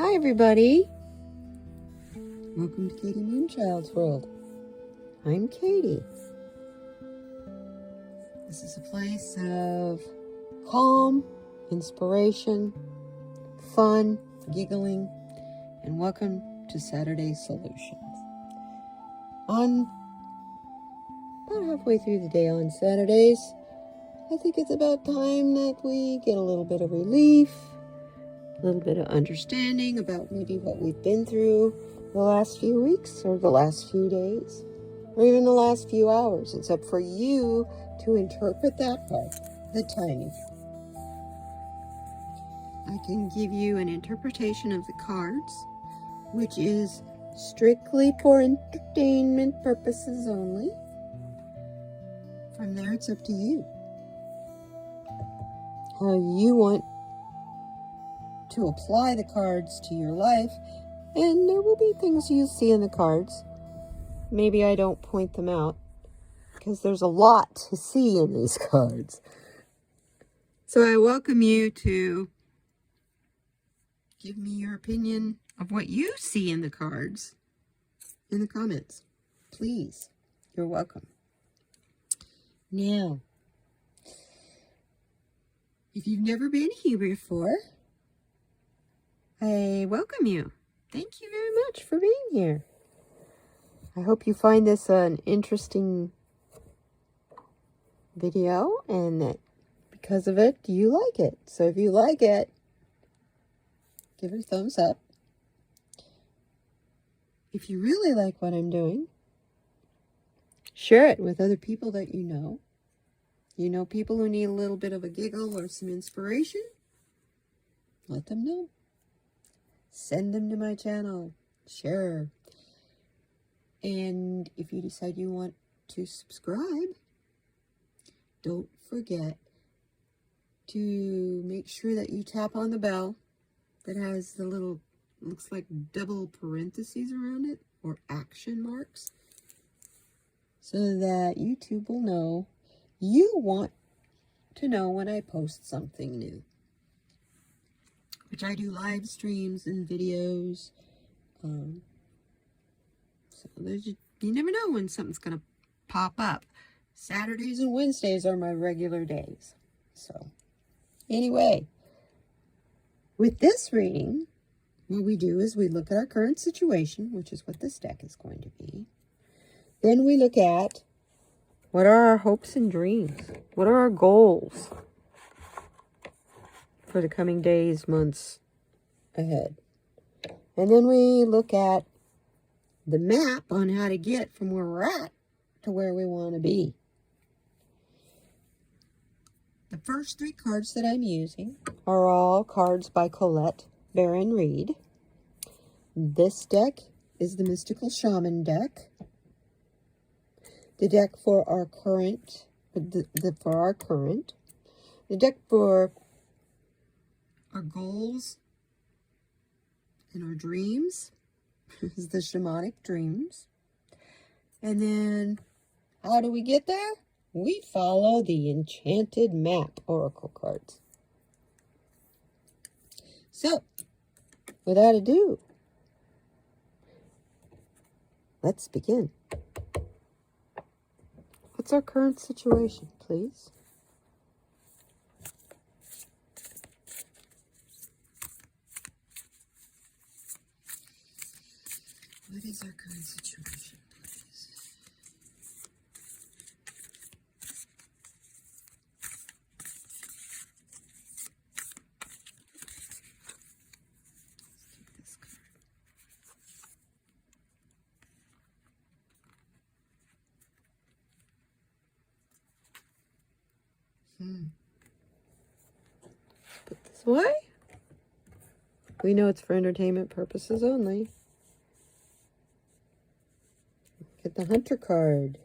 Hi everybody. Welcome to Katie Moonchild's World. I'm Katie. This is a place of calm, inspiration, fun, giggling, and welcome to Saturday Solutions. On about halfway through the day on Saturdays, I think it's about time that we get a little bit of relief, a little bit of understanding about maybe what we've been through the last few weeks or the last few days or even the last few hours. It's up for you to interpret that part, the timing. I can give you an interpretation of the cards, which is strictly for entertainment purposes only. From there, it's up to you how you want to apply the cards to your life, and there will be things you see in the cards. Maybe I don't point them out because there's a lot to see in these cards. So I welcome you to give me your opinion of what you see in the cards in the comments. Please, you're welcome. Now, if you've never been here before, I welcome you. Thank you very much for being here. I hope you find this an interesting video and that because of it, you like it. So if you like it, give it a thumbs up. If you really like what I'm doing, share it with other people that you know. You know people who need a little bit of a giggle or some inspiration? Let them know. Send them to my channel. Share. And if you decide you want to subscribe, don't forget to make sure that you tap on the bell that has the little, looks like double parentheses around it, or action marks, so that YouTube will know you want to know when I post something new. Which I do live streams and videos. So you never know when something's going to pop up. Saturdays and Wednesdays are my regular days. So anyway, with this reading, what we do is we look at our current situation, which is what this deck is going to be. Then we look at what are our hopes and dreams? What are our goals for the coming days, months ahead? And then we look at the map on how to get from where we're at to where we want to be. The first three cards that I'm using are all cards by Colette Baron Reid. This deck is the Mystical Shaman deck. The deck for our current, the deck for our goals and our dreams is the Shamanic Dreams. And then how do we get there? We follow the Enchanted Map Oracle cards. So, without ado, let's begin. What's our current situation, please? What is our current situation, please? Let's keep this card. Put this away. We know it's for entertainment purposes only. Get the Hunter card.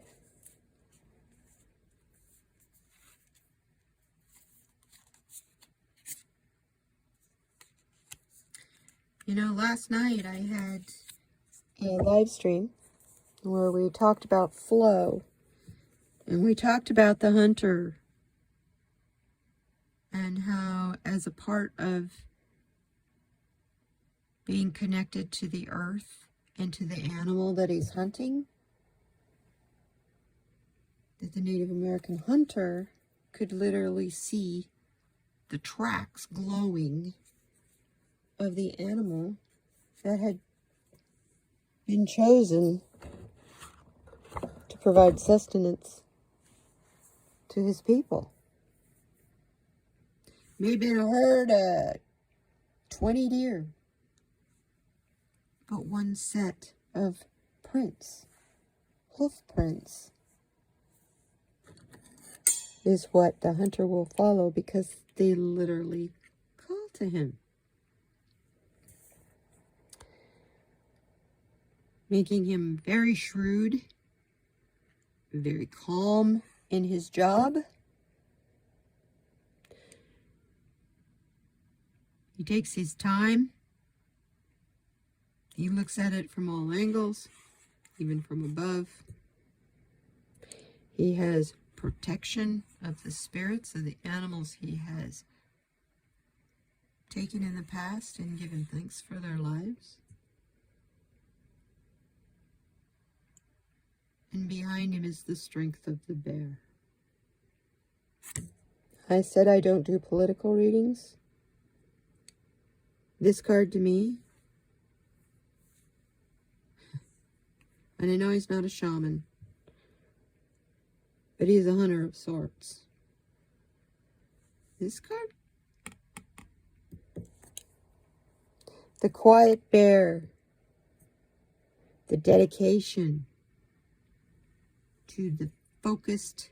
You know, last night I had a live stream where we talked about flow. And we talked about the Hunter and how as a part of being connected to the earth and to the animal that he's hunting, that the Native American hunter could literally see the tracks glowing of the animal that had been chosen to provide sustenance to his people. Maybe in a herd of 20 deer, but one set of prints, hoof prints, is what the hunter will follow because they literally call to him. Making him very shrewd, very calm in his job. He takes his time. He looks at it from all angles, even from above. He has protection of the spirits of the animals he has taken in the past and given thanks for their lives. And behind him is the strength of the bear. I said I don't do political readings. This card to me, and I know he's not a shaman, but he's a hunter of sorts. This card, the quiet bear, the dedication to the focused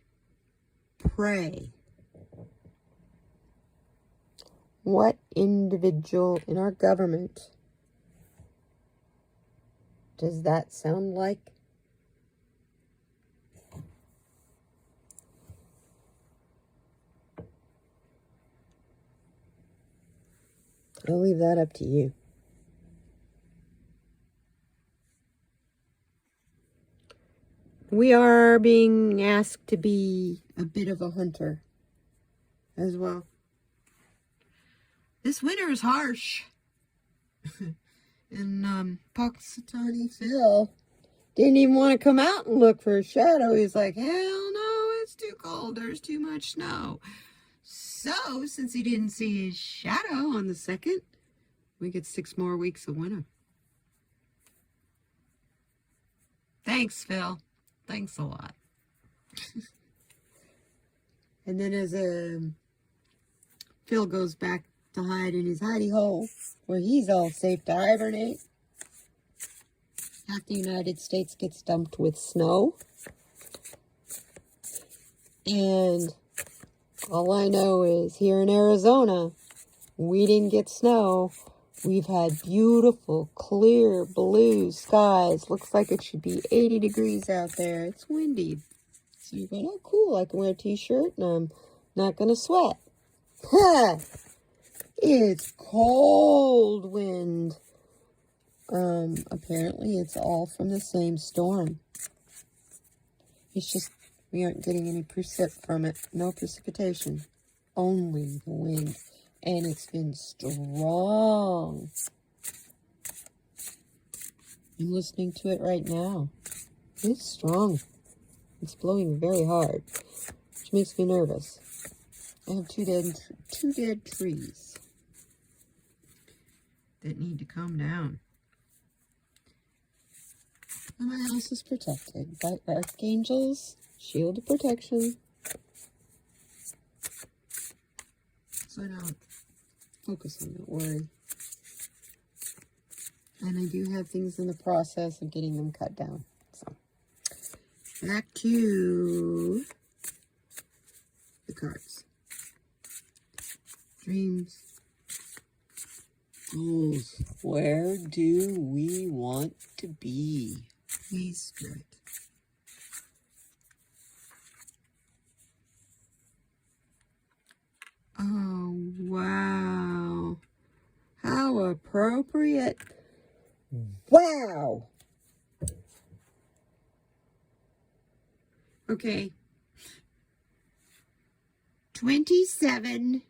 prey. What individual in our government does that sound like? I'll leave that up to you. We are being asked to be a bit of a hunter as well. This winter is harsh. And Punxsutawney Phil didn't even want to come out and look for a shadow. He's like, hell no, it's too cold. There's too much snow. So, since he didn't see his shadow on the 2nd, we get 6 more weeks of winter. Thanks, Phil. Thanks a lot. And then as Phil goes back to hide in his hidey hole, where he's all safe to hibernate, half the United States gets dumped with snow. And all I know is here in Arizona, we didn't get snow. We've had beautiful, clear, blue skies. Looks like it should be 80 degrees out there. It's windy. So you're going, oh, cool. I can wear a t-shirt and I'm not going to sweat. Ha! It's cold wind. Apparently it's all from the same storm. It's just we aren't getting any precip from it. No precipitation. Only the wind. And it's been strong. I'm listening to it right now. It's strong. It's blowing very hard, which makes me nervous. I have two dead trees that need to come down. And my house is protected by archangels, shield of protection. So I don't focus on that worry. And I do have things in the process of getting them cut down. So back to the cards. Dreams. Goals. Where do we want to be? Please, Spirit. Oh, wow. How appropriate. Wow. Okay. 27.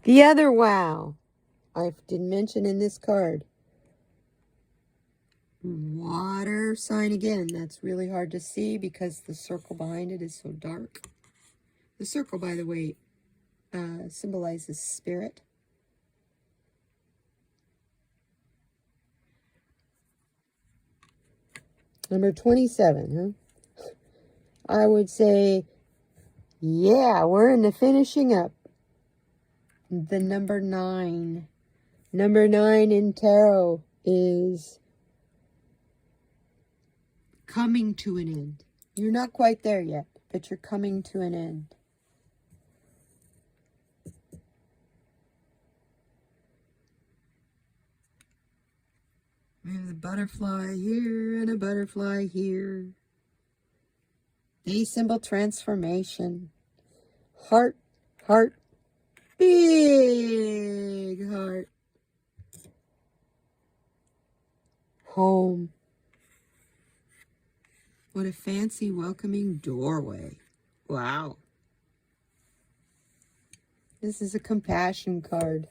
The other wow I didn't mention in this card. Water sign again. That's really hard to see because the circle behind it is so dark. The circle, by the way, symbolizes spirit. Number 27, huh? I would say, yeah, we're in the finishing up. The number 9. Number 9 in tarot is coming to an end. You're not quite there yet, but you're coming to an end. We have the butterfly here and a butterfly here. They symbol transformation. Heart, heart, big heart. Home. What a fancy welcoming doorway. Wow. This is a compassion card.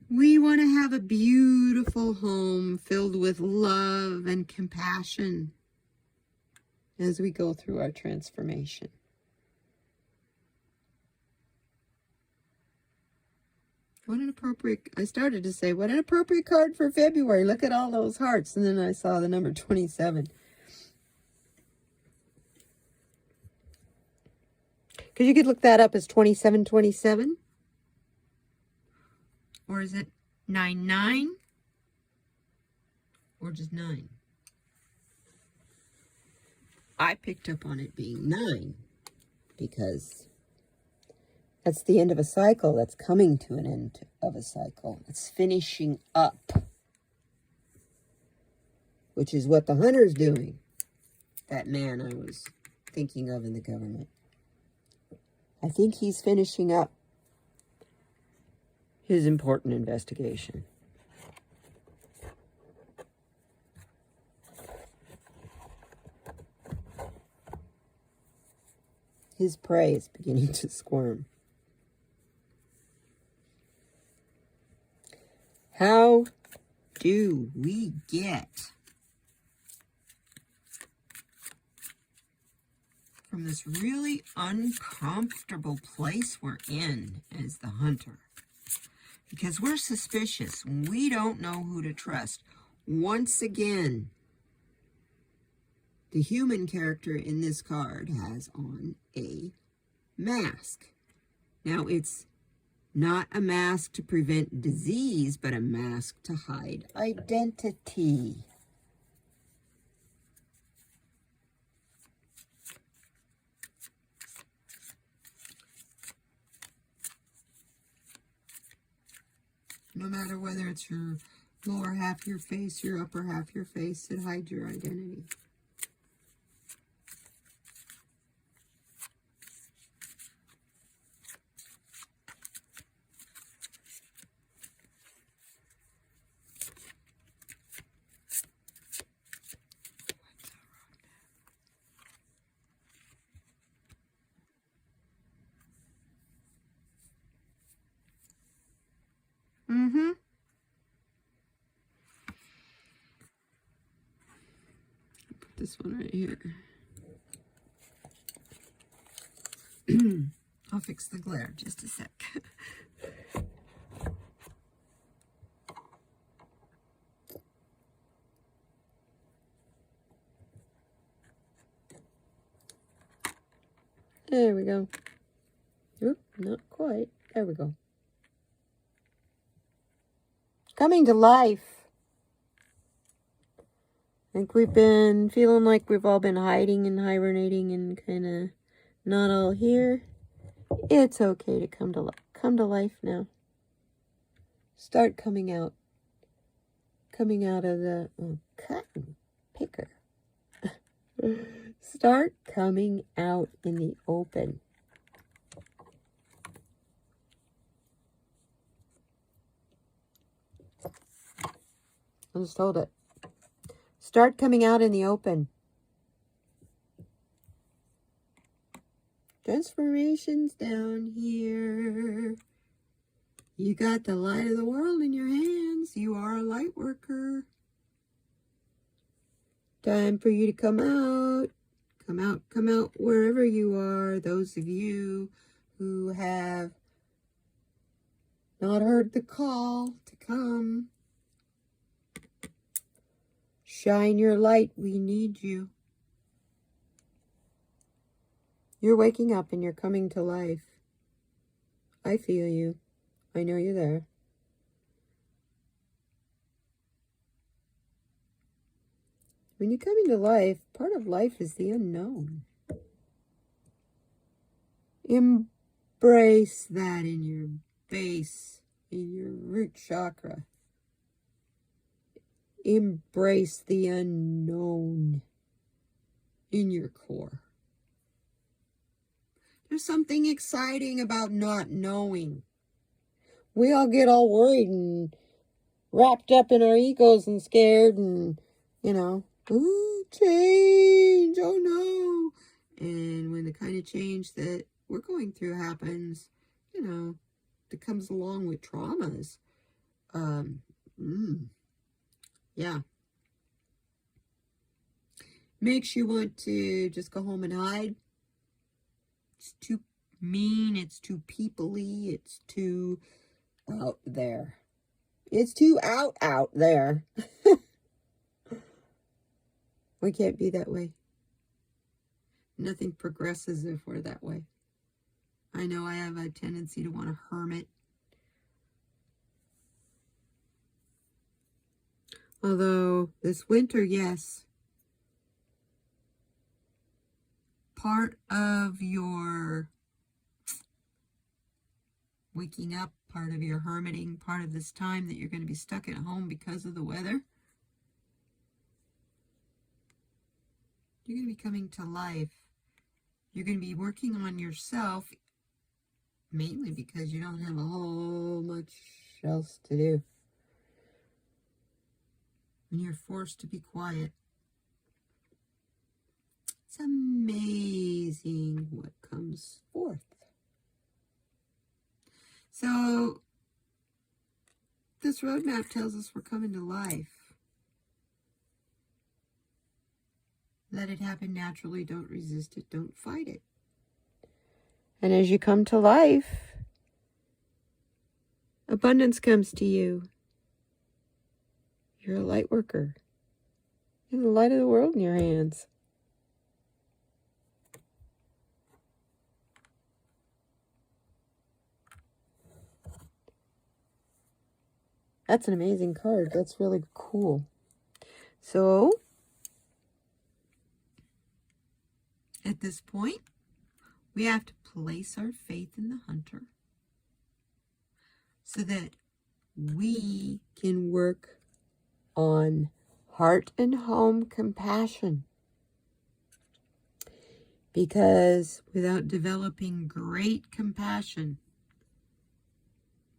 We want to have a beautiful home filled with love and compassion as we go through our transformation. What an appropriate, I started to say, what an appropriate card for February. Look at all those hearts. And then I saw the number 27. Because you could look that up as 2727. Or is it 99? Or just 9? I picked up on it being 9 because that's the end of a cycle. That's coming to an end of a cycle. It's finishing up, which is what the hunter's doing. That man I was thinking of in the government. I think he's finishing up his important investigation. His prey is beginning to squirm. How do we get from this really uncomfortable place we're in as the hunter? Because we're suspicious. We don't know who to trust. Once again, the human character in this card has on a mask. Now, it's not a mask to prevent disease, but a mask to hide identity. No matter whether it's your lower half of your face, your upper half of your face, it hides your identity. Put this one right here. I'll fix the glare just a sec. There we go. Oop, not quite. There we go. Coming to life. I think we've been feeling like we've all been hiding and hibernating and kind of not all here. It's okay to come to life now. Start coming out. Coming out of the cotton picker. Start coming out in the open. I'll just hold it. Start coming out in the open. Transformations down here. You got the light of the world in your hands. You are a light worker. Time for you to come out. Come out wherever you are. Those of you who have not heard the call to come. Shine your light. We need you. You're waking up and you're coming to life. I feel you. I know you're there. When you come into life, part of life is the unknown. Embrace that in your base, in your root chakra. Embrace the unknown in your core. There's something exciting about not knowing. We all get all worried and wrapped up in our egos and scared and, ooh, change, oh no. And when the kind of change that we're going through happens, that comes along with traumas, yeah. Makes you want to just go home and hide. It's too mean, it's too people-y, it's too out there. It's too out there. We can't be that way. Nothing progresses if we're that way. I know I have a tendency to want to hermit. Although this winter, yes, part of your waking up, part of your hermiting, part of this time that you're going to be stuck at home because of the weather, you're going to be coming to life. You're going to be working on yourself, mainly because you don't have a whole much else to do. And you're forced to be quiet. It's amazing what comes forth. So, this roadmap tells us we're coming to life. Let it happen naturally. Don't resist it. Don't fight it. And as you come to life, abundance comes to you. You're a light worker. You have the light of the world in your hands. That's an amazing card. That's really cool. So, at this point, we have to place our faith in the hunter so that we can work on heart and home compassion. Because without developing great compassion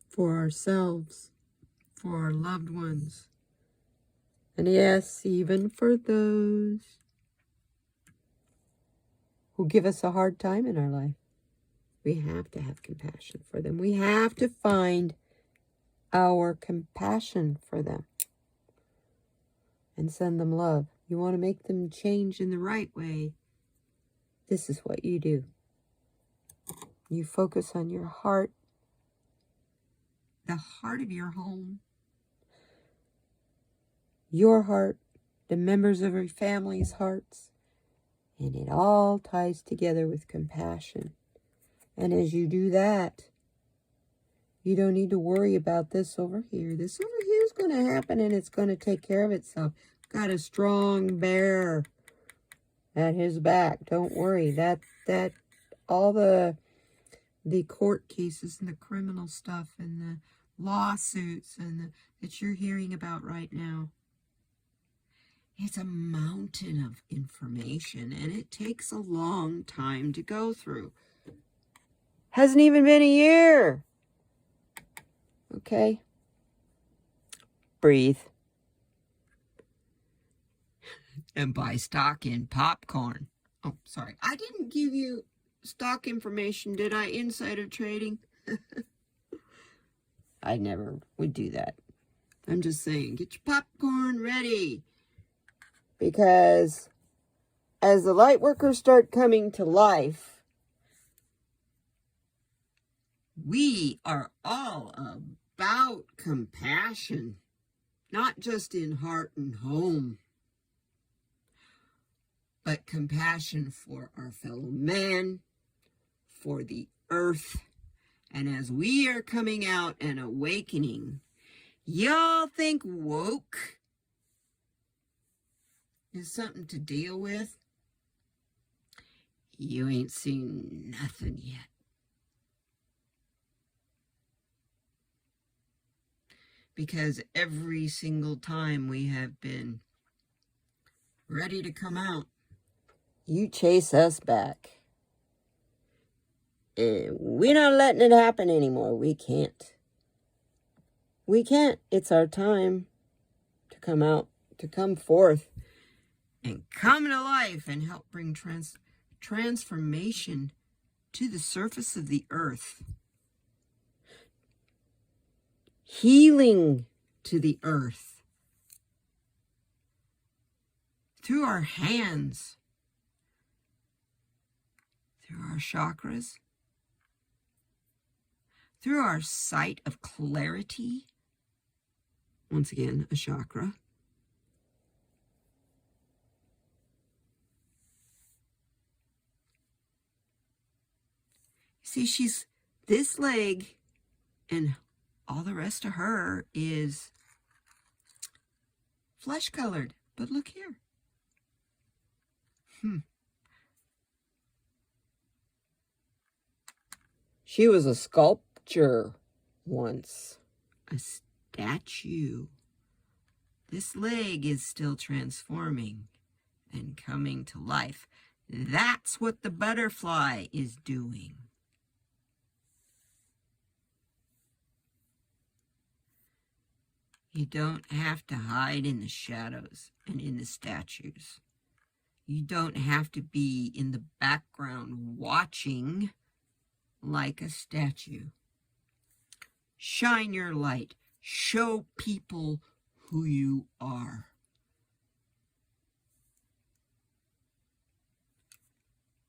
for ourselves, for our loved ones, and yes, even for those who give us a hard time in our life, we have to have compassion for them. We have to find our compassion for them and send them love. You want to make them change in the right way, this is what you do. You focus on your heart, the heart of your home, your heart, the members of your family's hearts, and it all ties together with compassion. And as you do that, you don't need to worry about this over here. This over here is going to happen and it's going to take care of itself. Got a strong bear at his back. Don't worry. That all the court cases and the criminal stuff and the lawsuits and that you're hearing about right now, it's a mountain of information and it takes a long time to go through. Hasn't even been a year. Okay? Breathe. And buy stock in popcorn. Oh, sorry. I didn't give you stock information, did I? Insider trading. I never would do that. I'm just saying, get your popcorn ready. Because as the light workers start coming to life, we are all about compassion. Not just in heart and home, but compassion for our fellow man, for the earth. And as we are coming out and awakening, y'all think woke is something to deal with? You ain't seen nothing yet. Because every single time we have been ready to come out, you chase us back. And we're not letting it happen anymore. We can't. We can't. It's our time to come out, to come forth, and come to life and help bring transformation to the surface of the earth. Healing to the earth. Through our hands. Through our chakras. Through our sight of clarity. Once again, a chakra. See, this leg and all the rest of her is flesh colored. But look here. She was a sculpture once. A statue. This leg is still transforming and coming to life. That's what the butterfly is doing. You don't have to hide in the shadows and in the statues. You don't have to be in the background watching like a statue. Shine your light. Show people who you are.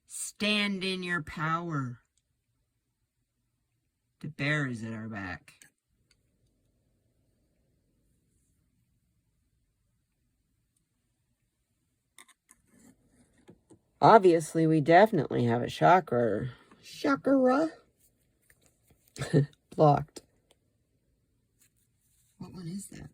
Stand in your power. The bear is at our back. Obviously, we definitely have a chakra blocked. What one is that?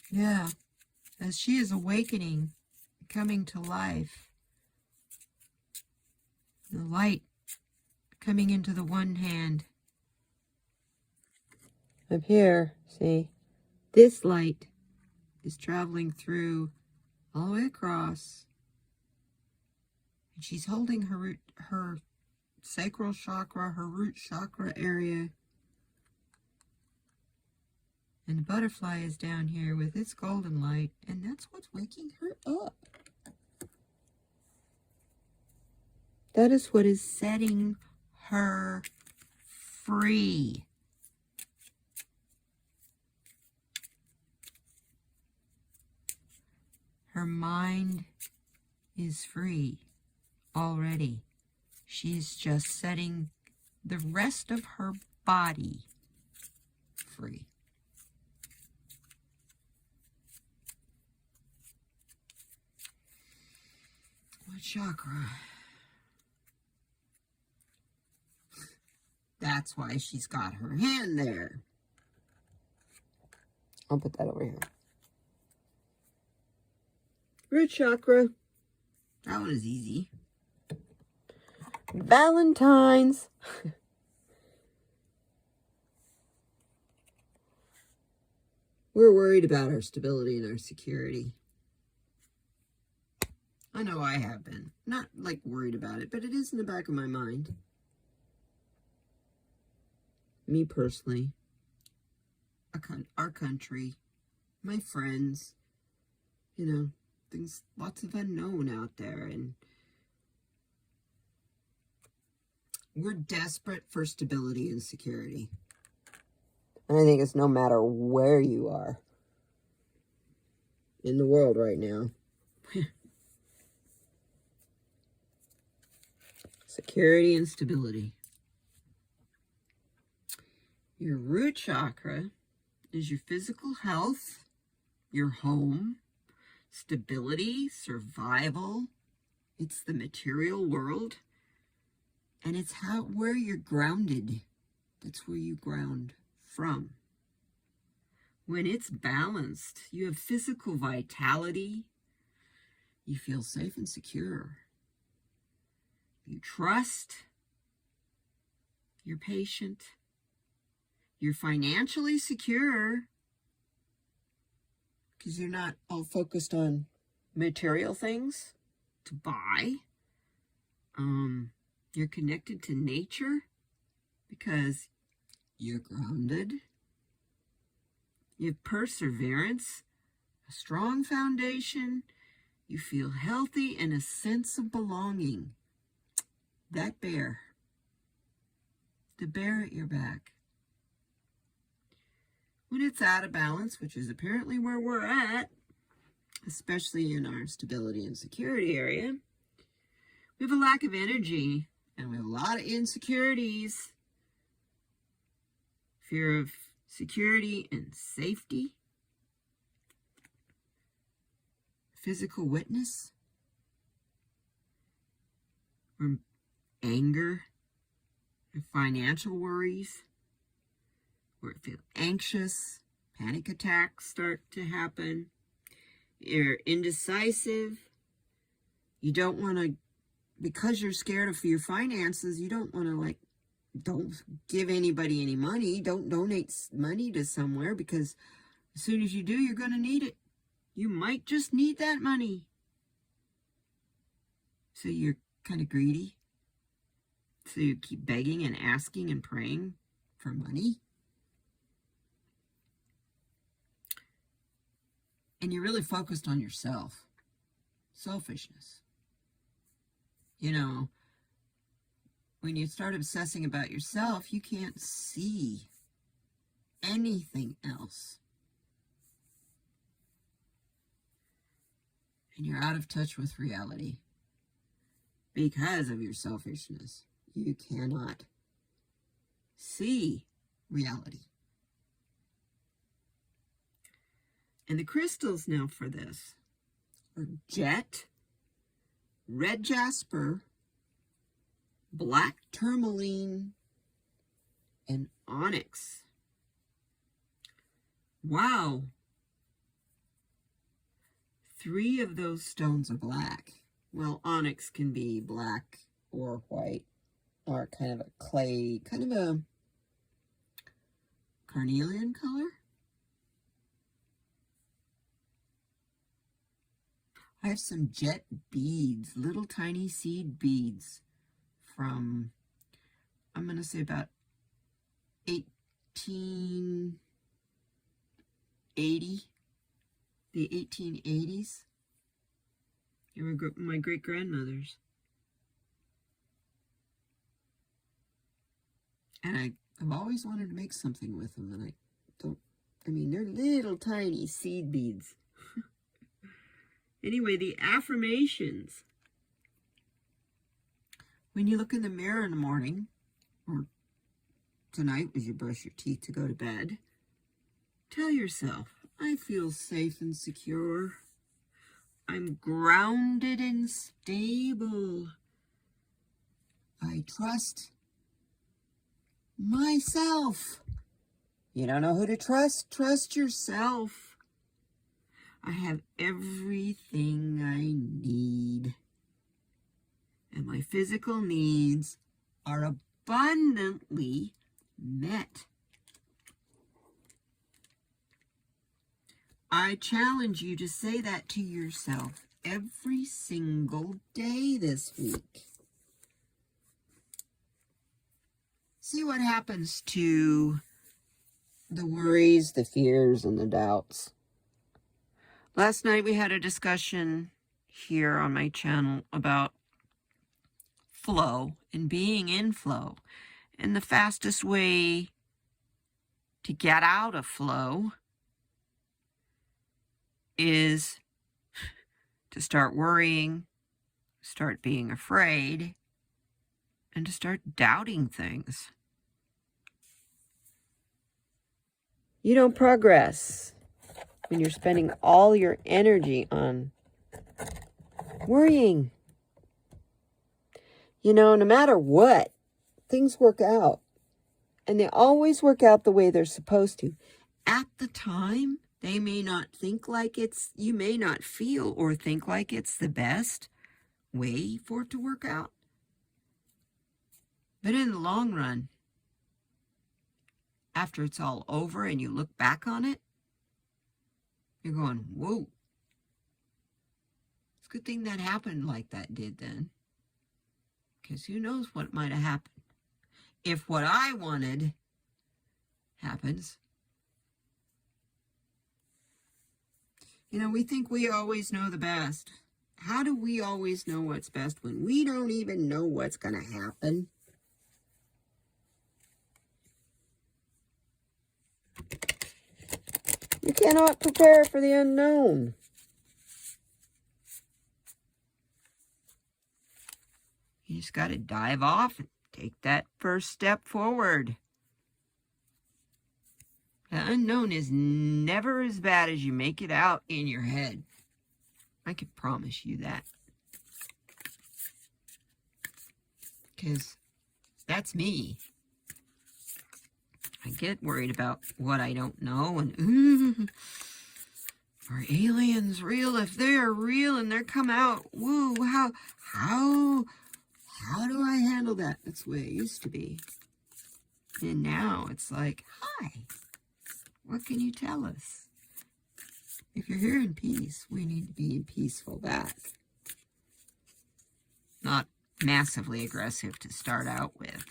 Yeah, as she is awakening, coming to life, the light coming into the one hand. Up here, see, this light is traveling through all the way across. And she's holding her sacral chakra, her root chakra area. And the butterfly is down here with its golden light, and that's what's waking her up. That is what is setting her free. Her mind is free already. She's just setting the rest of her body free. What chakra? That's why she's got her hand there. I'll put that over here. Root chakra. That one is easy. Valentine's. We're worried about our stability and our security. I know I have been. Not like worried about it, but it is in the back of my mind. Me personally, our country, my friends, you know, things, lots of unknown out there, and we're desperate for stability and security. And I think it's no matter where you are in the world right now. Security and stability. Your root chakra is your physical health, your home, stability, survival. It's the material world. And it's where you're grounded. That's where you ground from. When it's balanced, you have physical vitality. You feel safe and secure. You trust. You're patient. You're financially secure because you're not all focused on material things to buy. You're connected to nature because you're grounded. You have perseverance, a strong foundation. You feel healthy and a sense of belonging. That bear, the bear at your back. When it's out of balance, which is apparently where we're at, especially in our stability and security area, we have a lack of energy and we have a lot of insecurities. Fear of security and safety. Physical witness. Or anger. And financial worries. Where you feel anxious. Panic attacks start to happen. You're indecisive. You don't want to, because you're scared of your finances, you don't want to don't give anybody any money. Don't donate money to somewhere because as soon as you do, you're going to need it. You might just need that money. So you're kind of greedy. So you keep begging and asking and praying for money. And you're really focused on yourself. Selfishness. You know, when you start obsessing about yourself, you can't see anything else. And you're out of touch with reality. Because of your selfishness, you cannot see reality. And the crystals now for this are jet, red jasper, black tourmaline, and onyx. Wow. 3 of those stones are black. Well, onyx can be black or white, or kind of a clay, kind of a carnelian color. I have some jet beads, little tiny seed beads from, I'm going to say about 1880, the 1880s. They were my great-grandmother's. And I've always wanted to make something with them, and they're little tiny seed beads. Anyway, the affirmations. When you look in the mirror in the morning, or tonight as you brush your teeth to go to bed, tell yourself, I feel safe and secure. I'm grounded and stable. I trust myself. You don't know who to trust? Trust yourself. I have everything I need. And my physical needs are abundantly met. I challenge you to say that to yourself every single day this week. See what happens to the worries, the fears, and the doubts. Last night we had a discussion here on my channel about flow and being in flow. And the fastest way to get out of flow is to start worrying, start being afraid, and to start doubting things. You don't progress when you're spending all your energy on worrying. You know, no matter what, things work out. And they always work out the way they're supposed to. At the time, they may not think like you may not feel or think like it's the best way for it to work out. But in the long run, after it's all over and you look back on it, you're going, whoa. It's a good thing that happened like that did then. Because who knows what might have happened. If what I wanted happens. You know, we think we always know the best. How do we always know what's best when we don't even know what's going to happen? You cannot prepare for the unknown. You just got to dive off and take that first step forward. The unknown is never as bad as you make it out in your head. I can promise you that. Because that's me. I get worried about what I don't know. And, are aliens real? If they are real and they're come out, woo, how do I handle that? That's the way it used to be. And now it's like, hi, what can you tell us? If you're here in peace, we need to be peaceful back. Not massively aggressive to start out with.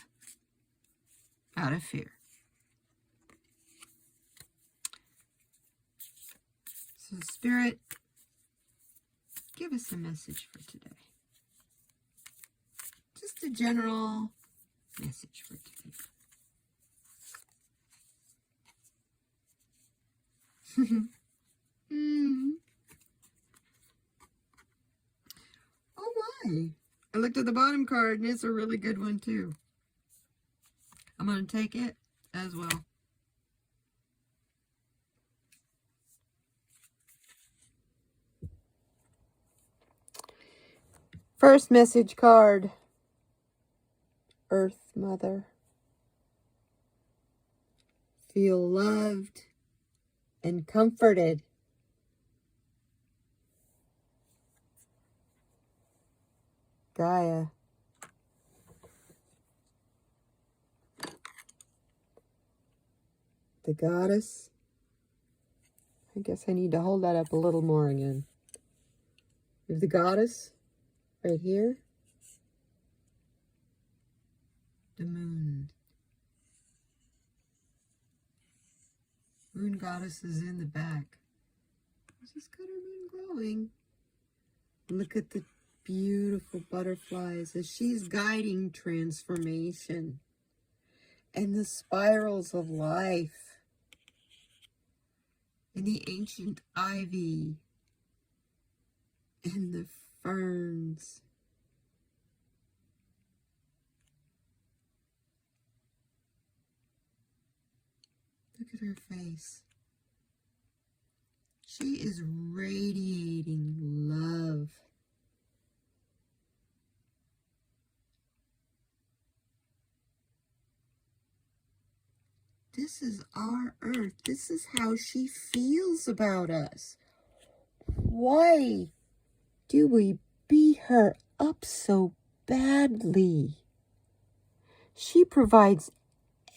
Out of fear. So Spirit, give us a message for today. Just a general message for today. Oh my. I looked at the bottom card and it's a really good one too. I'm going to take it as well. First message card. Earth Mother. Feel loved and comforted. Gaia. The Goddess. I guess I need to hold that up a little more again. We have the Goddess right here. The Moon. Moon Goddess is in the back. She's got her moon glowing. Look at the beautiful butterflies as she's guiding transformation and the spirals of life and the ancient ivy and the ferns. Look at her face. She is radiating love. This is our Earth. This is how she feels about us. Why do we beat her up so badly? She provides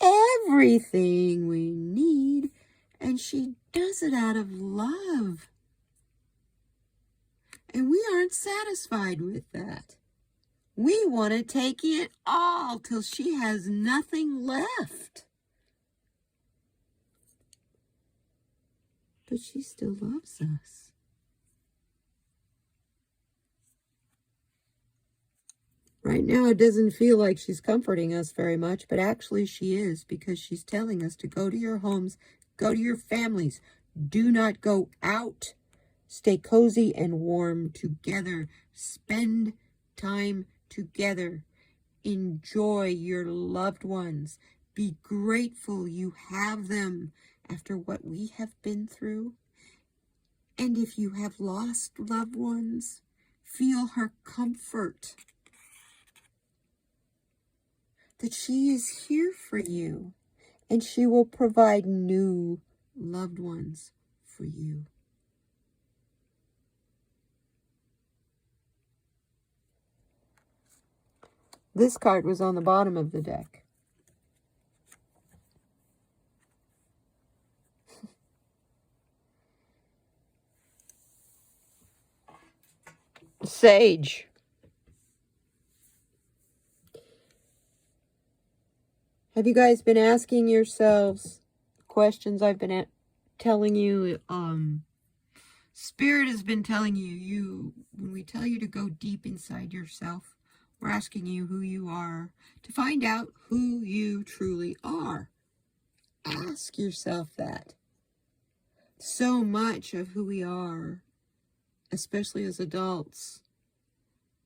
everything we need, and she does it out of love. And we aren't satisfied with that. We want to take it all till she has nothing left. But she still loves us. Right now, it doesn't feel like she's comforting us very much, but actually she is, because she's telling us to go to your homes, go to your families. Do not go out. Stay cozy and warm together. Spend time together. Enjoy your loved ones. Be grateful you have them after what we have been through. And if you have lost loved ones, feel her comfort. That she is here for you, and she will provide new loved ones for you. This card was on the bottom of the deck. Sage. Have you guys been asking yourselves questions I've been telling you? Spirit has been telling you, when we tell you to go deep inside yourself, we're asking you who you are, to find out who you truly are. Ask yourself that. So much of who we are, especially as adults,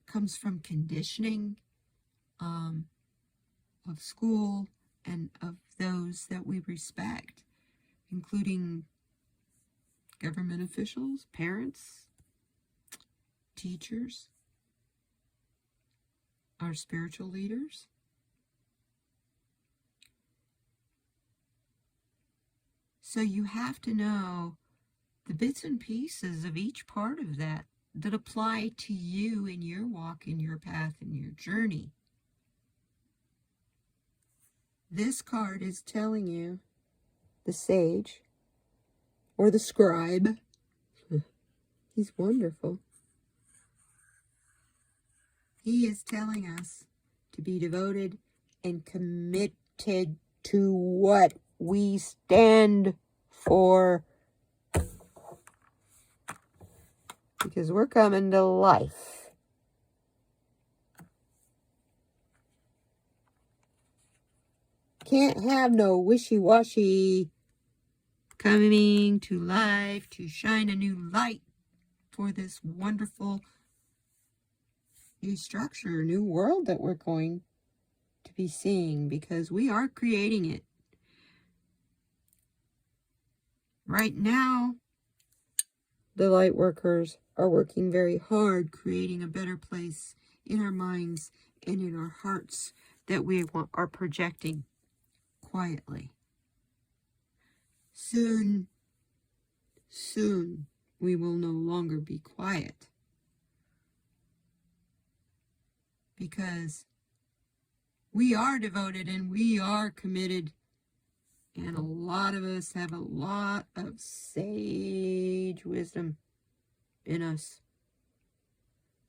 comes from conditioning of school and of those that we respect, including government officials, parents, teachers, our spiritual leaders. So you have to know the bits and pieces of each part of that apply to you in your walk, in your path, in your journey. This card is telling you, the sage, or the scribe, he's wonderful. He is telling us to be devoted and committed to what we stand for. Because we're coming to life. Can't have no wishy-washy coming to life to shine a new light for this wonderful new structure, new world that we're going to be seeing, because we are creating it. Right now, the light workers are working very hard creating a better place in our minds and in our hearts that we are projecting quietly. Soon, we will no longer be quiet, because we are devoted and we are committed, and a lot of us have a lot of sage wisdom in us.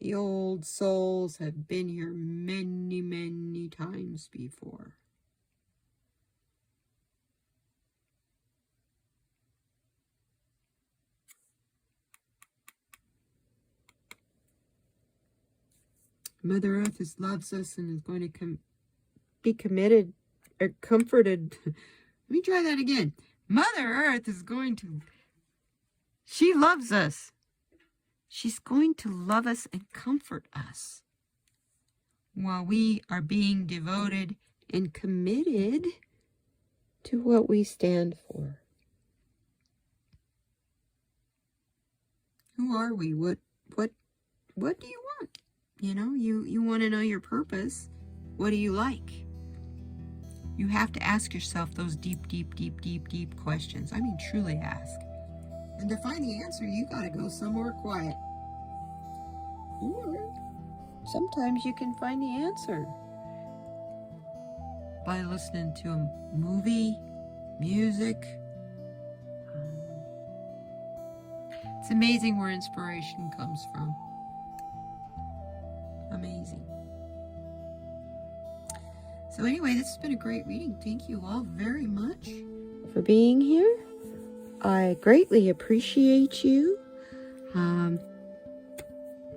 The old souls have been here many, many times before. Mother Earth loves us and is going to be committed or comforted. Let me try that again. Mother Earth is going to, she loves us. She's going to love us and comfort us while we are being devoted and committed to what we stand for. Who are we? What do you want? You know, you want to know your purpose. What do you like? You have to ask yourself those deep questions. I mean, truly ask. And to find the answer, you got to go somewhere quiet. Or sometimes you can find the answer by listening to a movie, music. It's amazing where inspiration comes from. amazing. So anyway, this has been a great reading. Thank you all very much for being here. I greatly appreciate you.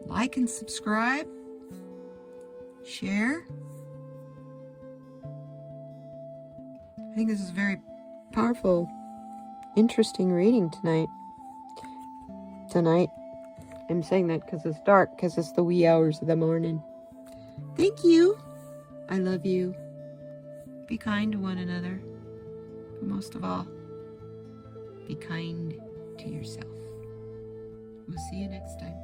Like and subscribe. Share. I think this is a very powerful, interesting reading tonight. I'm saying that because it's dark, because it's the wee hours of the morning. Thank you. I love you. Be kind to one another. But most of all, be kind to yourself. We'll see you next time.